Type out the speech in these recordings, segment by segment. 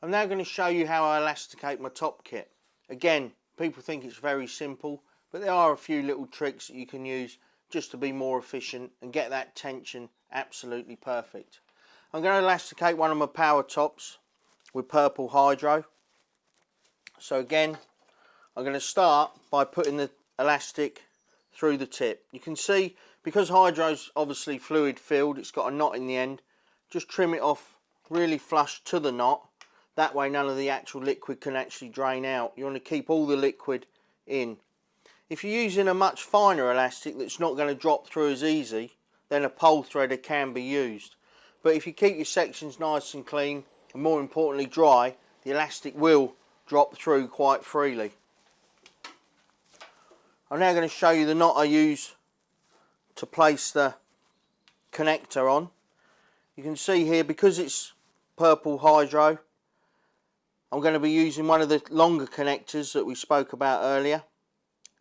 I'm now going to show you how I elasticate my top kit. Again, people think it's very simple, but there are a few little tricks that you can use just to be more efficient and get that tension absolutely perfect. I'm going to elasticate one of my power tops with purple hydro. So again, I'm going to start by putting the elastic through the tip. You can see, because hydro's obviously fluid filled, it's got a knot in the end. Just trim it off really flush to the knot. That way none of the actual liquid can actually drain out. You want to keep all the liquid in. If you're using a much finer elastic that's not going to drop through as easy, then a pole threader can be used. But if you keep your sections nice and clean, and more importantly dry, the elastic will drop through quite freely. I'm now going to show you the knot I use to place the connector on. You can see here, because it's purple hydro, I'm going to be using one of the longer connectors that we spoke about earlier.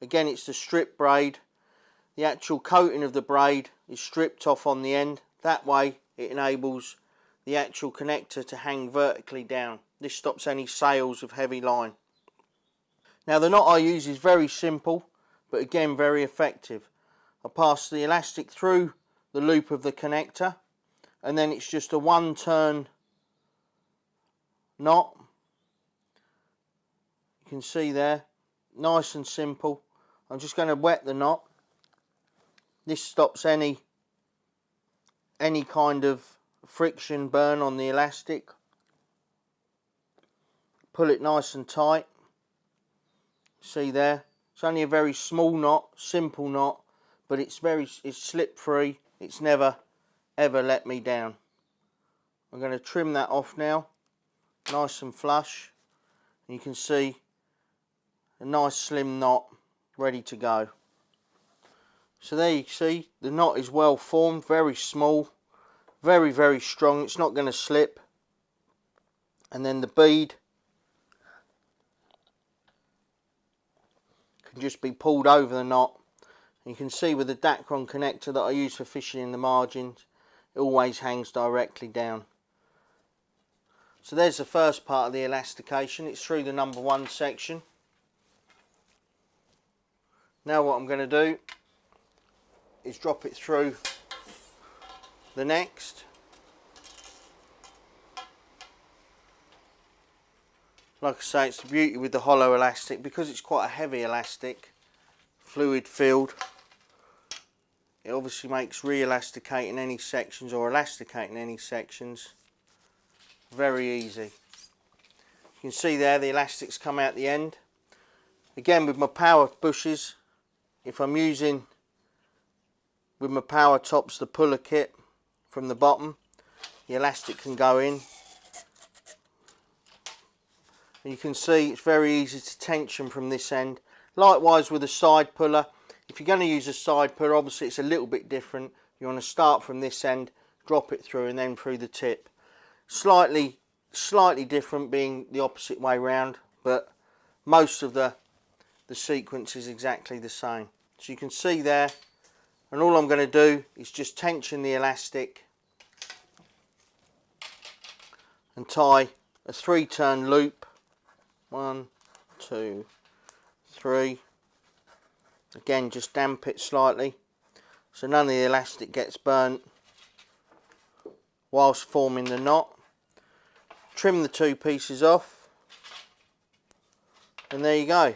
Again, it's the strip braid. The actual coating of the braid is stripped off on the end. That way it enables the actual connector to hang vertically down. This stops any sails of heavy line. Now the knot I use is very simple, but again very effective. I pass the elastic through the loop of the connector, and then it's just a one turn knot. You can see there, nice and simple. I'm just going to wet the knot. This stops any kind of friction burn on the elastic. Pull it nice and tight. See there, it's only a very small knot, simple knot, but it's slip free. It's never ever let me down. I'm going to trim that off now, nice and flush, and you can see a nice slim knot ready to go. So there you see, the knot is well formed, very small, very strong. It's not going to slip. And then the bead can just be pulled over the knot. And you can see with the Dacron connector that I use for fishing in the margins, it always hangs directly down. So there's the first part of the elastication. It's through the number 1 section. Now what I'm going to do is drop it through the next. Like I say, it's the beauty with the hollow elastic, because it's quite a heavy elastic, fluid filled. It obviously makes re-elasticating any sections or elasticating any sections very easy. You can see there the elastics come out the end. Again, with my power bushes, if I'm using with my power tops the puller kit from the bottom, the elastic can go in. And you can see it's very easy to tension from this end. Likewise with a side puller. If you're going to use a side puller, obviously it's a little bit different. You want to start from this end, drop it through, and then through the tip. Slightly different being the opposite way round, but most of the sequence is exactly the same. So you can see there, and all I'm going to do is just tension the elastic and tie a 3-turn loop. 1, 2, 3. Again, just damp it slightly so none of the elastic gets burnt whilst forming the knot. Trim the 2 pieces off, and there you go.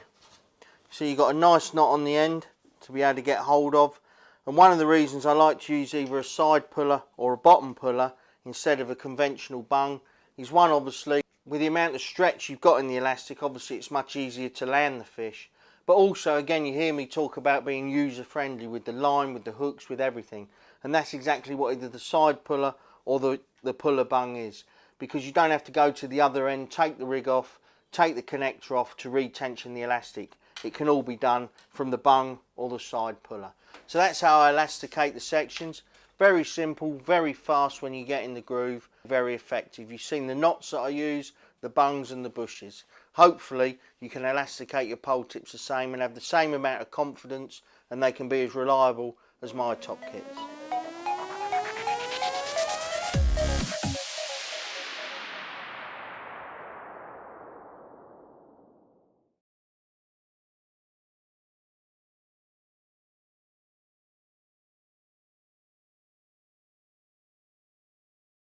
So you've got a nice knot on the end to be able to get hold of. And one of the reasons I like to use either a side puller or a bottom puller instead of a conventional bung is, one, obviously with the amount of stretch you've got in the elastic, obviously it's much easier to land the fish. But also, again, you hear me talk about being user friendly with the line, with the hooks, with everything. And that's exactly what either the side puller or the puller bung is. Because you don't have to go to the other end, take the rig off, take the connector off to retension the elastic. It can all be done from the bung or the side puller. So that's how I elasticate the sections. Very simple, very fast when you get in the groove, very effective. You've seen the knots that I use, the bungs and the bushes. Hopefully you can elasticate your pole tips the same and have the same amount of confidence, and they can be as reliable as my top kits.